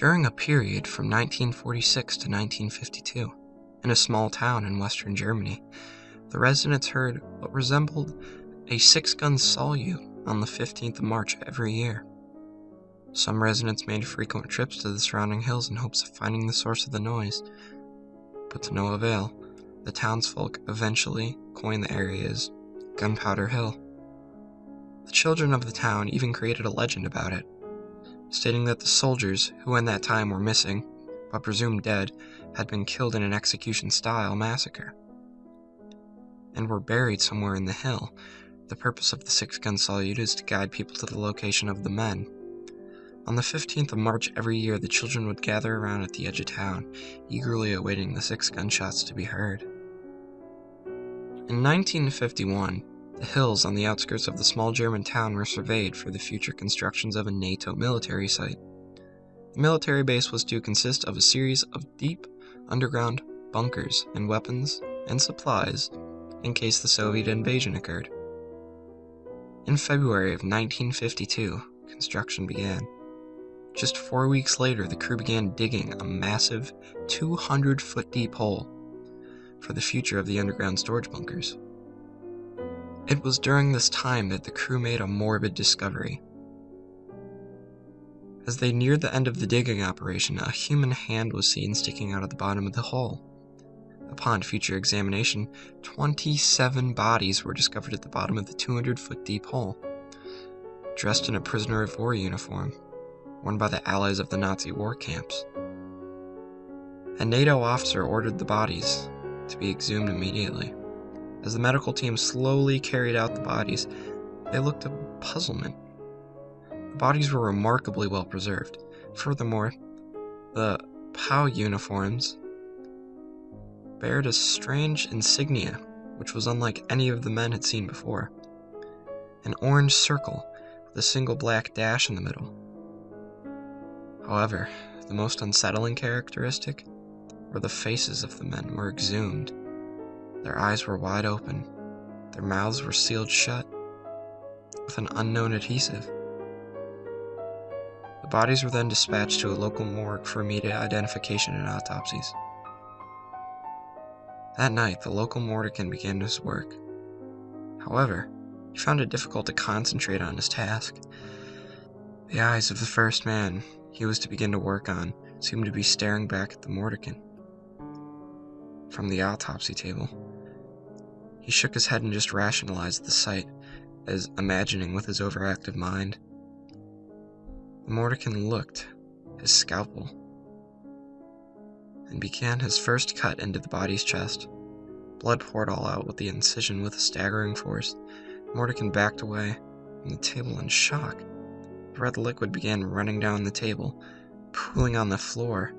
During a period from 1946 to 1952, in a small town in western Germany, the residents heard what resembled a six-gun salute on the 15th of March every year. Some residents made frequent trips to the surrounding hills in hopes of finding the source of the noise, but to no avail. The townsfolk eventually coined the area as Gunpowder Hill. The children of the town even created a legend about it, stating that the soldiers, who in that time were missing, but presumed dead, had been killed in an execution-style massacre, and were buried somewhere in the hill. The purpose of the six-gun salute is to guide people to the location of the men. On the 15th of March every year, the children would gather around at the edge of town, eagerly awaiting the six gunshots to be heard. In 1951, the hills on the outskirts of the small German town were surveyed for the future constructions of a NATO military site. The military base was to consist of a series of deep underground bunkers and weapons and supplies in case the Soviet invasion occurred. In February of 1952, construction began. Just 4 weeks later, the crew began digging a massive 200-foot deep hole for the future of the underground storage bunkers. It was during this time that the crew made a morbid discovery. As they neared the end of the digging operation, a human hand was seen sticking out of the bottom of the hole. Upon future examination, 27 bodies were discovered at the bottom of the 200-foot deep hole, dressed in a prisoner of war uniform worn by the allies of the Nazi war camps. A NATO officer ordered the bodies to be exhumed immediately. As the medical team slowly carried out the bodies, they looked at puzzlement. The bodies were remarkably well preserved. Furthermore, the POW uniforms bared a strange insignia, which was unlike any of the men had seen before. An orange circle with a single black dash in the middle. However, the most unsettling characteristic were the faces of the men were exhumed. Their eyes were wide open. Their mouths were sealed shut with an unknown adhesive. The bodies were then dispatched to a local morgue for immediate identification and autopsies. That night, the local mortician began his work. However, he found it difficult to concentrate on his task. The eyes of the first man he was to begin to work on seemed to be staring back at the mortician. From the autopsy table, he shook his head and just rationalized the sight as imagining with his overactive mind. The mortician looked his scalpel and began his first cut into the body's chest. Blood poured all out with the incision with a staggering force. Mortician backed away from the table in shock. The red liquid began running down the table, pooling on the floor.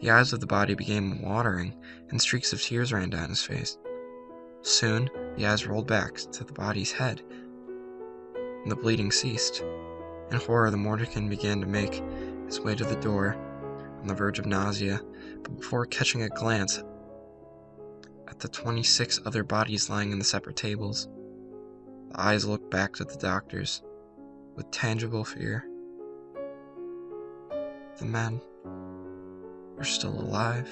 The eyes of the body began watering, and streaks of tears ran down his face. Soon, the eyes rolled back to the body's head, and the bleeding ceased. In horror, the mortician began to make his way to the door, on the verge of nausea, but before catching a glance at the 26 other bodies lying in the separate tables, the eyes looked back to the doctors with tangible fear. The men were still alive.